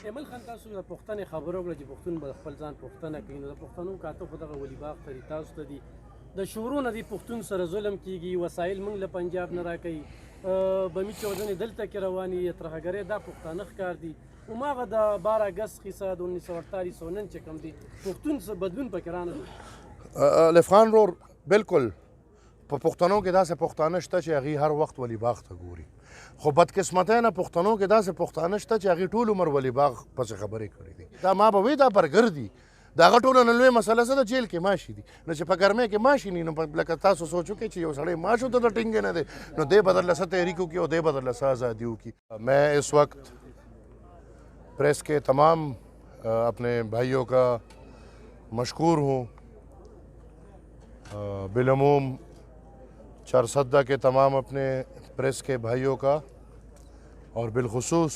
ایمل خان تاسو د پښتنې خبرو وکړه چې پښتون به خپل ځان پښتنه کوي، نو د پښتنو کاته خو دغه ولي باغ ته تاسو ته دي د شورونه دي پښتون سره ظلم کیږي، وسایل موږ له پنجاب نه راکوي، بمي چودنې دلته کې رواني ترهګرۍ دا پښتانه ښکار دي. هماغه د 12 اګست کیسه د 1948 نن چې کوم دي پښتون څه بدلون پکې رانه لفخان رور بالکل په پښتنو کې داسې پښتانه شته چې هغې هر وخت ولي باغ ته ګوري، خو بدقسمتۍ نه پښتنو کې داسې پښتانه شته چې هغې ټول عمر ولي باغ پسې خبرې کړې دي. دا ما به وایي دا برګر دي، د هغه ټوله نه لوی مسله څه ده؟ جیل کې ماشي دي. نو چې په ګرمۍ کې ماشي ني، نو لکه تاسو سوچ وکړئ چې یو سړی ماشو ته د ټینګې نه دی، نو دی به درله څه تحریک وکړي او دی به درله څه ازادي وکړي. میں اس وقت प्रेस के तमाम अपने भाइयों का मशकूर हूँ, बिलअमूम चारसद्दा के तमाम अपने प्रेस के भाइयों का, और बिलखुसूस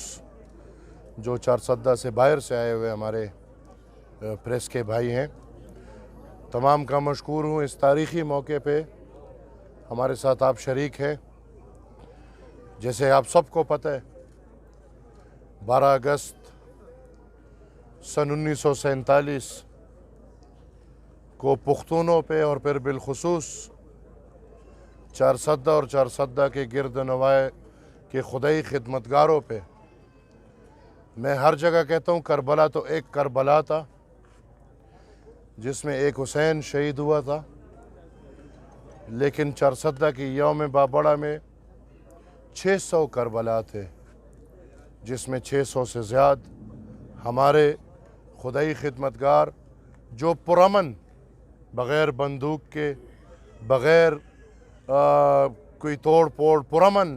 जो चारसद्दा से बाहर से आए हुए हमारे प्रेस के भाई हैं, तमाम का मशकूर हूँ. इस तारीख़ी मौके पे हमारे साथ आप शरीक हैं. जैसे आप सबको पता है 12 अगस्त सन 1947 को पुख्तूनों पे और फिर बिलखुसूस चारसद्दा और चारसद्दा के गिरद नवाए के खुदाई खिदमतगारों पे, मैं हर जगह कहता हूँ करबला तो एक करबला था जिसमें एक हुसैन शहीद हुआ था, लेकिन चारसद्दा की यौम बाबड़ा में 600 करबला थे, जिसमें 600 से ज़्यादा हमारे खुदाई खिदमतगार जो पुरअमन बग़ैर बंदूक के, बग़ैर कोई तोड़ फोड़, पुरअमन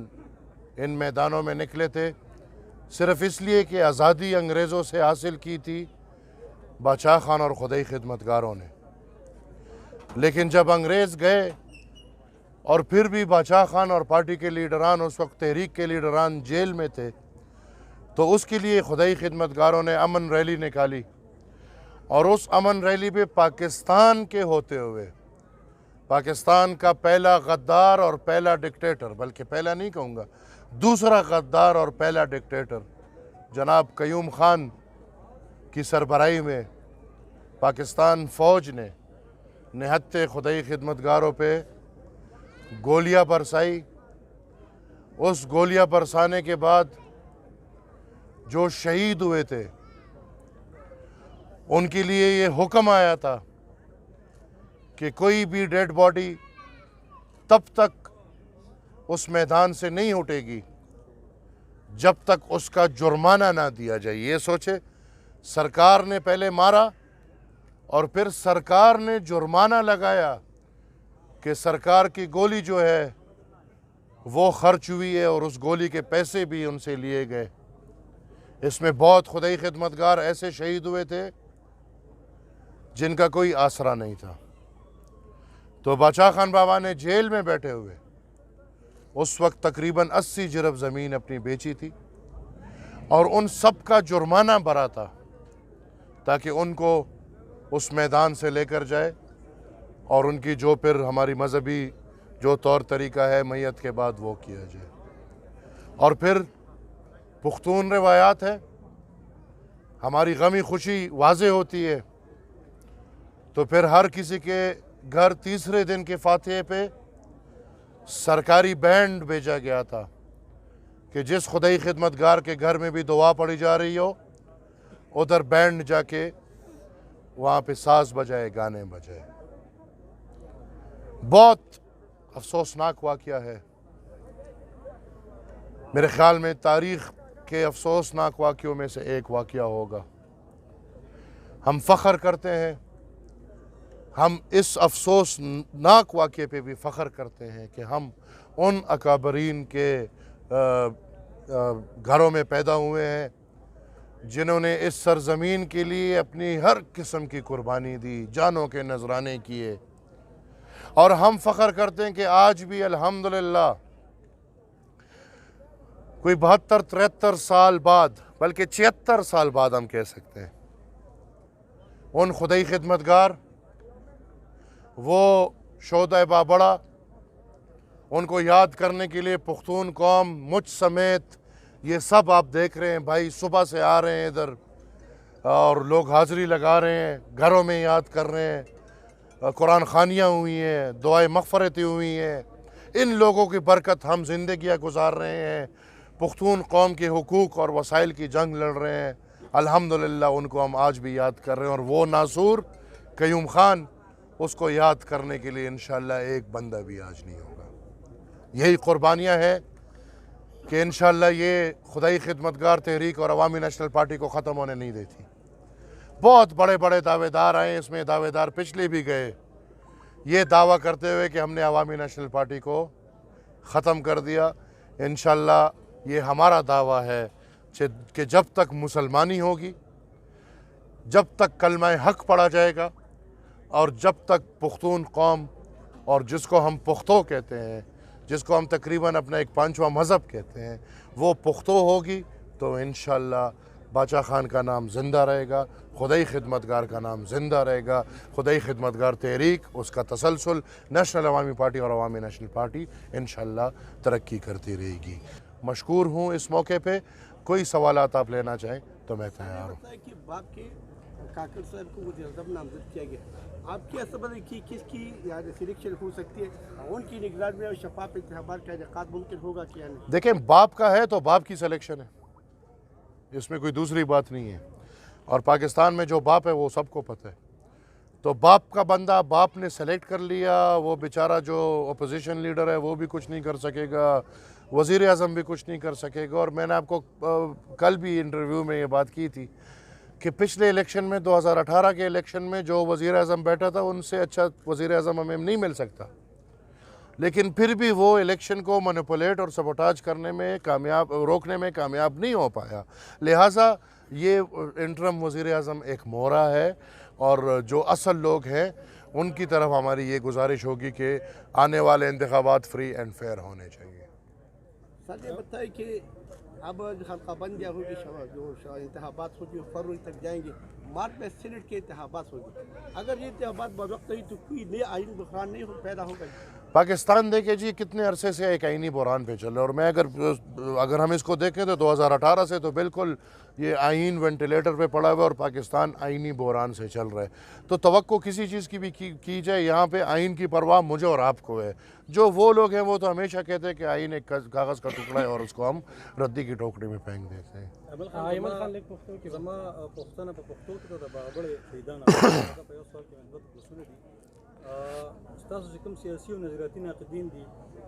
इन मैदानों में निकले थे, सिर्फ़ इसलिए कि आज़ादी अंग्रेज़ों से हासिल की थी बादशाह खान और खुदाई खिदमतगारों ने. लेकिन जब अंग्रेज़ गए और फिर भी बादशाह खान और पार्टी के लीडरान, उस वक्त तहरीक के लीडरान जेल में थे, तो उसके लिए खुदाई खिदमतगारों ने अमन रैली निकाली, और उस अमन रैली पे पाकिस्तान के होते हुए पाकिस्तान का पहला गद्दार और पहला डिक्टेटर, बल्कि पहला नहीं कहूँगा, दूसरा गद्दार और पहला डिक्टेटर जनाब कयूम खान की सरबराही में पाकिस्तान फ़ौज ने निहत्ते खुदाई खिदमतगारों पे गोलियाँ बरसाई. उस गोलियाँ बरसाने के बाद जो शहीद हुए थे उनके लिए ये हुक्म आया था कि कोई भी डेड बॉडी तब तक उस मैदान से नहीं उठेगी जब तक उसका जुर्माना ना दिया जाए. ये सोचे, सरकार ने पहले मारा और फिर सरकार ने जुर्माना लगाया कि सरकार की गोली जो है वो खर्च हुई है और उस गोली के पैसे भी उनसे लिए गए. इसमें बहुत खुदाई खिदमतगार ऐसे शहीद हुए थे जिनका कोई आसरा नहीं था. तो बादशाह खान बाबा ने जेल में बैठे हुए उस वक्त तकरीबन 80 जिरब ज़मीन अपनी बेची थी, और उन सब का जुर्माना भरा था ताकि उनको उस मैदान से लेकर जाए और उनकी जो फिर हमारी मजहबी जो तौर तरीका है मैयत के बाद वो किया जाए. और फिर पुख्तून रिवायात है, हमारी गमी खुशी वाज़े होती है तो फिर हर किसी के घर तीसरे दिन के फातिहे पे सरकारी बैंड भेजा गया था कि जिस खुदाई खिदमतगार के घर में भी दुआ पढ़ी जा रही हो उधर बैंड जाके वहाँ पे साज बजाए, गाने बजाए. बहुत अफसोसनाक वाक़या है, मेरे ख़्याल में तारीख़ के अफसोसनाक वाक़यों में से एक वाक़या होगा. हम फ़ख्र करते हैं, हम इस अफसोसनाक वाक़ये पे भी फ़ख्र करते हैं कि हम उन अकाबरीन के घरों में पैदा हुए हैं जिन्होंने इस सरज़मीन के लिए अपनी हर किस्म की कुर्बानी दी, जानों के नजराने किए. और हम फ़ख्र करते हैं कि आज भी अल्हम्दुलिल्लाह कोई 72-73 साल बाद, बल्कि 76 साल बाद हम कह सकते हैं, उन खुदाई खिदमतगार, वो शोहदा बाबड़ा, उनको याद करने के लिए पुख्तून कौम मुझ समेत ये सब आप देख रहे हैं भाई, सुबह से आ रहे हैं इधर और लोग हाज़िरी लगा रहे हैं, घरों में याद कर रहे हैं, कुरान खानियाँ हुई हैं, दुआएं मग़फ़िरतें हुई हैं। इन लोगों की बरकत हम ज़िंदगियाँ गुजार रहे हैं, पुख्तून कौम के हुकूक़ और वसाइल की जंग लड़ रहे हैं। अल्हम्दुलिल्लाह उनको हम आज भी याद कर रहे हैं, और वो नासूर क़य्यूम ख़ान, उसको याद करने के लिए इंशाअल्लाह एक बंदा भी आज नहीं होगा। यही क़ुरबानियाँ हैं कि इंशाअल्लाह ये खुदाई खिदमतगार तहरीक और अवामी नेशनल पार्टी को ख़त्म होने नहीं देती। बहुत बड़े बड़े दावेदार आए, इसमें दावेदार पिछले भी गए, ये दावा करते हुए कि हमने अवामी नेशनल पार्टी को ख़त्म कर दिया। इंशाअल्लाह ये हमारा दावा है कि जब तक मुसलमानी होगी, जब तक कलमा हक़ पढ़ा जाएगा, और जब तक पुख्तून कौम, और जिसको हम पुख्तो कहते हैं, जिसको हम तकरीबन अपना एक पांचवा मज़हब कहते हैं, वो पुख्तो होगी, तो इंशाअल्लाह बादशाह खान का नाम ज़िंदा रहेगा, खुदाई खिदमतगार का नाम ज़िंदा रहेगा, खुदाई खिदमतगार तहरीक, उसका तसलसल, नेशनल अवामी पार्टी और अवामी नेशनल पार्टी इंशाअल्लाह तरक्की करती रहेगी। मशकूर हूँ इस मौके पे। कोई सवालात आप लेना चाहें तो मैं तैयार हूँ। कि बाप के काकर साहब को वज़ीर-ए-आज़म नामज़द किया गया, आप क्या समझ कि किसकी यानी सिलेक्शन हो सकती है, उनकी निगरानी में और शफाफ इंतखाबात का इनेकाद मुमकिन होगा क्या नहीं? देखें, बाप का है तो बाप की सिलेक्शन है, इसमें कोई दूसरी बात नहीं है। और पाकिस्तान में जो बाप है वो सबको पता है। तो बाप का बंदा बाप ने सेलेक्ट कर लिया, वो बेचारा जो अपोजिशन लीडर है वो भी कुछ नहीं कर सकेगा, वज़ीर आज़म भी कुछ नहीं कर सकेगा। और मैंने आपको कल भी इंटरव्यू में ये बात की थी कि पिछले इलेक्शन में 2018 के इलेक्शन में जो वज़ीर आज़म बैठा था, उनसे अच्छा वज़ीर आज़म हमें नहीं मिल सकता, लेकिन फिर भी वो इलेक्शन को मैनिपुलेट और सबोटाज करने में कामयाब, रोकने में कामयाब नहीं हो पाया। लिहाजा ये इंटरम वज़ीर आज़म एक मोहरा है, और जो असल लोग हैं उनकी तरफ हमारी ये गुजारिश होगी कि आने वाले इंतखाबात फ्री एंड फेयर होने चाहिए। सर ये बताइए कि अब हल्काबंदी होगी, जो इंतखाबात होगी फरवरी तक जाएंगे, मार्च में सीनेट के इंतखाबात होगी, अगर ये इंतखाबात बवक्त हुई तो कोई नया आइन बहरान नहीं पैदा होगा? पाकिस्तान देखे जी कितने अरसे से एक आइनी बहरान पे चल रहा है, और मैं अगर हम इसको देखें तो 2018 से तो बिल्कुल ये आइन वेंटिलेटर पे पड़ा हुआ है और पाकिस्तान आइनी बहरान से चल रहा है। तो तवक्को किसी चीज़ की भी की जाए, यहाँ पे आइन की परवाह मुझे और आपको है। जो वो लोग हैं वो तो हमेशा कहते हैं कि आइन एक कागज़ का टुकड़ा है और उसको हम रद्दी की टोकरी में फेंक देते हैं। ستاسو چې کوم سیاسي او نظریاتي ناقدین دي،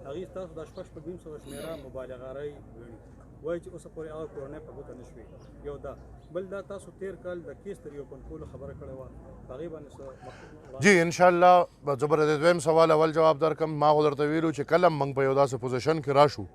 هغې ستاسو د شپږ شپږ نیم سوه شمېره مبالغارۍ ګڼي، وایي چې اوسه پورې هغه کورنۍ په ګوته نه شوې. یو دا، بل دا تاسو تېر کال د کیس تر یو کنټرول خبره کړې وه، هغې باندې څه जी इंशाअल्लाह ज़बर दोیم सवाल अवल जवाब درکم. ما خو درته ویلو چې کله موږ په یو داسې پوزیشن کې راشو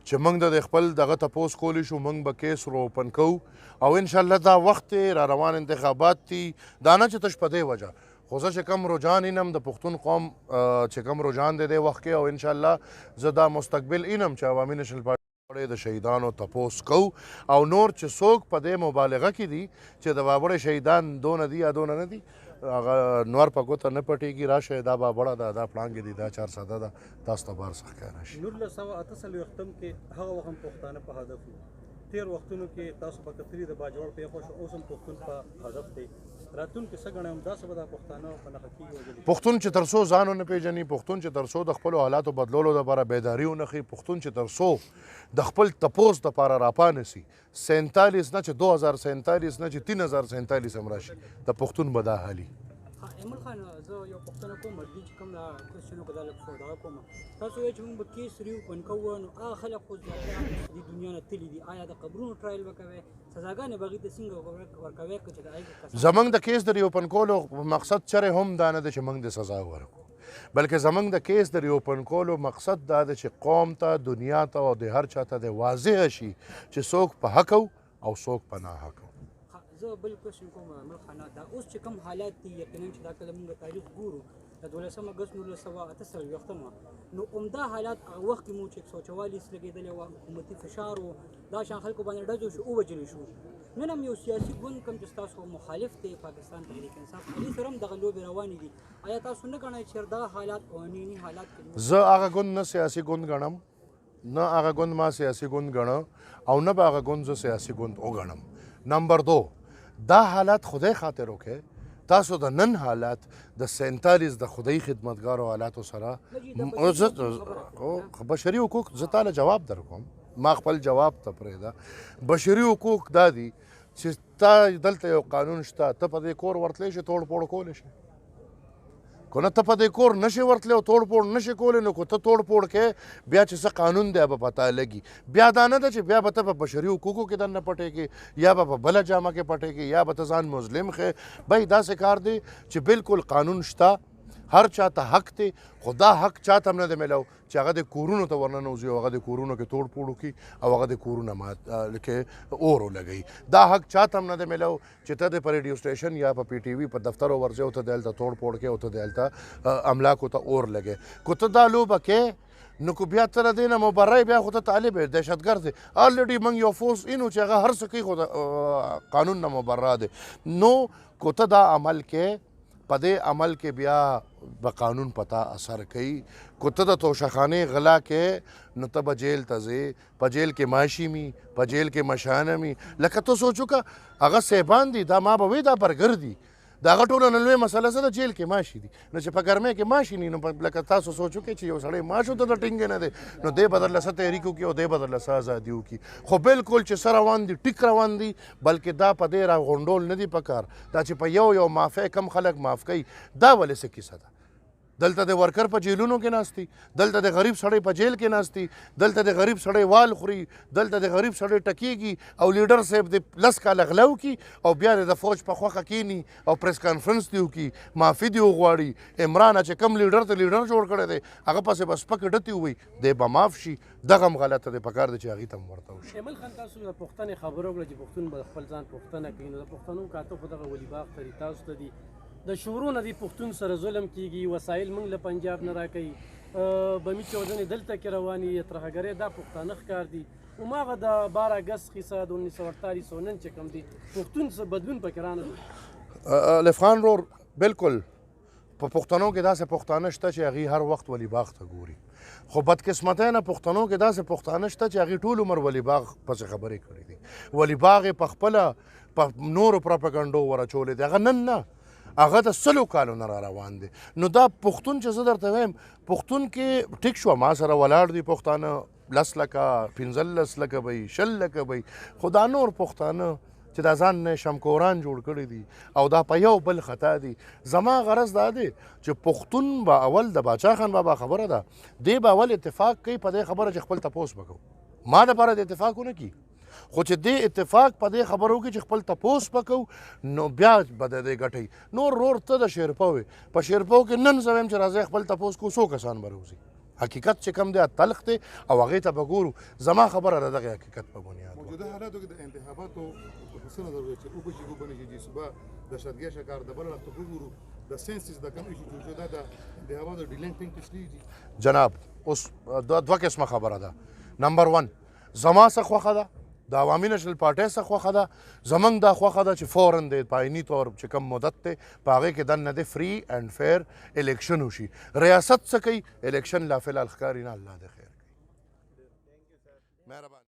چې موږ د خپل دغه تپوس کولی شو، موږ به کیس رو اوپن کوو، او انشاءالله دا وخت را روان انتخابات دي، دا نه چې تش په دې وجه خو زه چې کم رجحان اینم د پښتون قوم چې کم رجحان دی دې وخت کې، او انشاءالله زه دا مستقبل اینم چې عوامي نیشنل پارټي د شهیدانو تپوس کوو، او نور چې څوک په دې مبالغه کې دي چې د بابړې شهیدان دونه دي یا دونه نه دي، هغه نور په ګوته نه پټېږي. راشه دا بابړه ده، دا پړانګې دي، دا 400 ده، تاسو ته بار څه ښکاره شي. 1948 کې هغه وخت پښتانه په هدف وو. تېر وختونو کې تاسو به کتلي د باجوړ پېښه شو، اوس هم پښتون په هدف دی. راتلونکي څه ګڼئ همداسې به دا پښتانه په نښه کېږي وژلي؟ پښتون چې تر څو ځان ونه پېژني، پښتون چې تر څو د خپلو حالاتو بدلولو دپاره بیداري ونه ښي، پښتون چې تر څو د خپل تپوس دپاره راپانسي، 47 نه چې 2047 نه چې 3047 هم راشي، د پښتون به دا حالي. ایمل خان، زه یو پوښتنه کوم، دې چې کوم دا کوېسچنو کې دا لږ څه دغه کوم، تاسو وایئ چې موږ به کیس ریوپن کوو، نو هغه خلک خو دې دنیا نه تللي دي، آیا د قبرونو ټرایل به کوئ؟ سزاګانې به هغوی ته څنګه ورکوئ چې د هغې زمونږ د کیس د ریوپن کولو مقصد چرې هم دا نه دی چې موږ د سزا ورکړو، بلکې زمونږ د کیس د ریوپن کولو مقصد دا دی چې قوم ته، دنیا ته او د هر چا ته د واضح شي چې څوک په حق او څوک په ناحق. زه بل کوېسچن کوم ایمل خان، دا اوس چې کوم حالات دي، یقینا چې دا کله موږ تاریخ ګورو د 12 اګست 1948 نو عمده حالات هغه وخت کې مو چې 144 لګېدلی وه، حکومتي فشار و، دا شان خلکو باندې ډزو شو، ووژلې شو. نن هم یو سیاسي ګوند کوم چې ستاسو مخالف دی پاکستان تحریک انصاف، هغې سره هم دغه لوبې روانې دي، آیا تاسو نه ګڼئ چې دغه حالات قوانیني حالات کې زه هغه ګوند نه سیاسي ګوند ګڼم نه هغه ګوند ما سیاسي ګوند ګڼه او نه به هغه ګوند زه سیاسي ګوند وګڼم. نمبر دو، دا حالات خدای خاطر وکړي، تاسو د نن حالات د 47 د خدای خدمتګارو حالاتو سره بشري حقوق زه تاله جواب درکوم، ما خپل جواب ته پرېږده. بشري حقوق دا دي چې تا دلته یو قانون شته، ته په دې کور ورتلی شي توړ پوړ کولی شي، که نه ته په دې کور نشي ورتلی او توړ پوړ نشي کولی، نو که ته توړ پوړ کې بیا چې څه قانون دی به پته لګي. بیا دا نه ده چې بیا به ته په بشري حقوقو کې دننه پټېږي یا به په بله جامه کې پټېږي یا به ته ځان مظلم ښې. بھائی داسې کار دی چې بالکل قانون شته، هر چاته حق دی، خو دا حق چاته هم نه دی میلاو چې هغه د کورونو ته ورننوځي او هغه د کورونو کې توړ پوړ وکړي او هغه د کورونه کې اور ولګوي. دا حق چاته هم نه دی میلاو چې ته د په ریډیو سټیشن یا په پی ټي وي په دفتر ورځې او ته د هلته توړ پوړ کې او ته د هلته املاکو ته اور لګې. که ته دا لوبه کې نو که بیا ته له دې نه مبرئ بیا خو ته طالب یې، دهشتګرد دی. الریډي موږ یو فورس اینو چې هغه هر څه کوي خو د قانون نه مبرا دی. نو که ته دا عمل کې په دې عمل کې بیا به قانون پتا اثر کوي. که ته د توشخانې غلا کې نو ته به جیل ته ځې، په جیل کې ماشي می، په جیل کې مشانه می. لکه ته سوچ وکړه هغه صاحبان دي، دا ما به وایي دا برګر دي، د هغه ټوله نه لویه مسله څه ده؟ جیل کې ماشي دي. نو چې په ګرمۍ کې ماشي ني، نو لکه تاسو سوچ وکړئ چې یو سړی ماشو ته د ټینګې نه دی، نو دی به درله څه تحریک وکړي او دی به درله څه ازادي وکړي. خو بالکل چې څه روان دي ټیک روان دي، بلکې دا په دې راغونډول نه دي پکار، دا چې په یو معافی کم خلک معاف کوي، دا ولې څه کیسه ده؟ دلته د ورکر په جیلونو کې ناستي، دلته د غریب سړی په جیل کې ناستي، دلته د غریب سړی وال خوري، دلته د غریب سړی ټکیږي او لیډر صاحب د 10 کاله غلا وکړي او بیا د فوج په خوښه کینی او پریس کانفرنس دی وکړي، معافي دی وغواړي. عمران چې کم لیډر ته لیډر جوړ کړی دی هغه پسې بس پکې ډتې ووایي دی به معاف شي. دغه هم غلطه دی، پکار دی چې هغې ته هم ورته وشي. ایمل خان تاسو د پښتنې خبره وکړه چې پښتون به خپل ځان پښتنه کوي، نو د پښتنو کاته خو دغه ولیباغ ترې تاسو ته دي د شورو نه دي پښتون سره ظلم کیږي، وسایل موږ له پنجاب نه راکوي، بمي چودنې دلته کې رواني، ترهګرۍ دا پښتانه ښکار دي. هماغه د 12 اګست قصه د 1948 نن چې کوم دي پښتون څه بدلون پکې رانغی. الف خان رور بالکل په پښتنو کې داسې پښتانه شته چې هغې هر وخت ولیباغ ته ګوري، خو بدقسمتۍ نه پښتنو کې داسې پښتانه شته چې هغې ټول عمر ولیباغ پسې خبرې کړې دي. ولیباغ یې په خپله په نورو پراپګنډو ور اچولی دی، هغه نن نه، هغه د 100 کالو نه را روان دی. نو دا پښتون چې زه درته وایم پښتون کې ټیک شوه ما سره ولاړ دي پښتانه 10 لکه 15 لکه به 20 لکه به، خو دا نور پښتانه چې دا ځان نه شمکوران جوړ کړي دي او دا په یو بل خطا دي. زما غرض دا دی چې پښتون به اول د باچا خان بابا خبره ده، دی به اول اتفاق کوي په دې خبره چې خپل تپوس وکړو. ما دپاره د اتفاق ونه کړي، خو چې دې اتفاق په دې خبرو کې چې خپل تپوس وکړو نو بیا به د دې ګټئ. نور رور ته د شیرپو وې، په شیرپو کې نن زه وایم چې راځئ خپل تپوس کو، څو کسان به راوځي. حقیقت چې کم دی تلخ دی او هغې ته به ګورو. زما خبره د دغې حقیقت په بنیاد موجوده حالاتو کې د انتخاباتو په څه نظر وي چې وکړي چې وبني چې صبح د شدګي شکار د بل وخت وګورو د سنسس د کم ایشو چې دا د انتخاباتو ډیلینګ ټینګ تشلیږي. جناب اوس دوه قسمه خبره ده. نمبر 1 زما څه خوښه ده، د عوامي نشنل پارټۍ څخه خوښه ده، زمونږ دا خوښه ده چې فوراً د پایني طور چې کوم مدت دی په هغې کې دننه دی فري اینډ فیر الیکشن وشي. ریاست څه کوي؟ الیکشن لا فی الحال ښکاري نه، الله دې خیر کوي. مهرباني.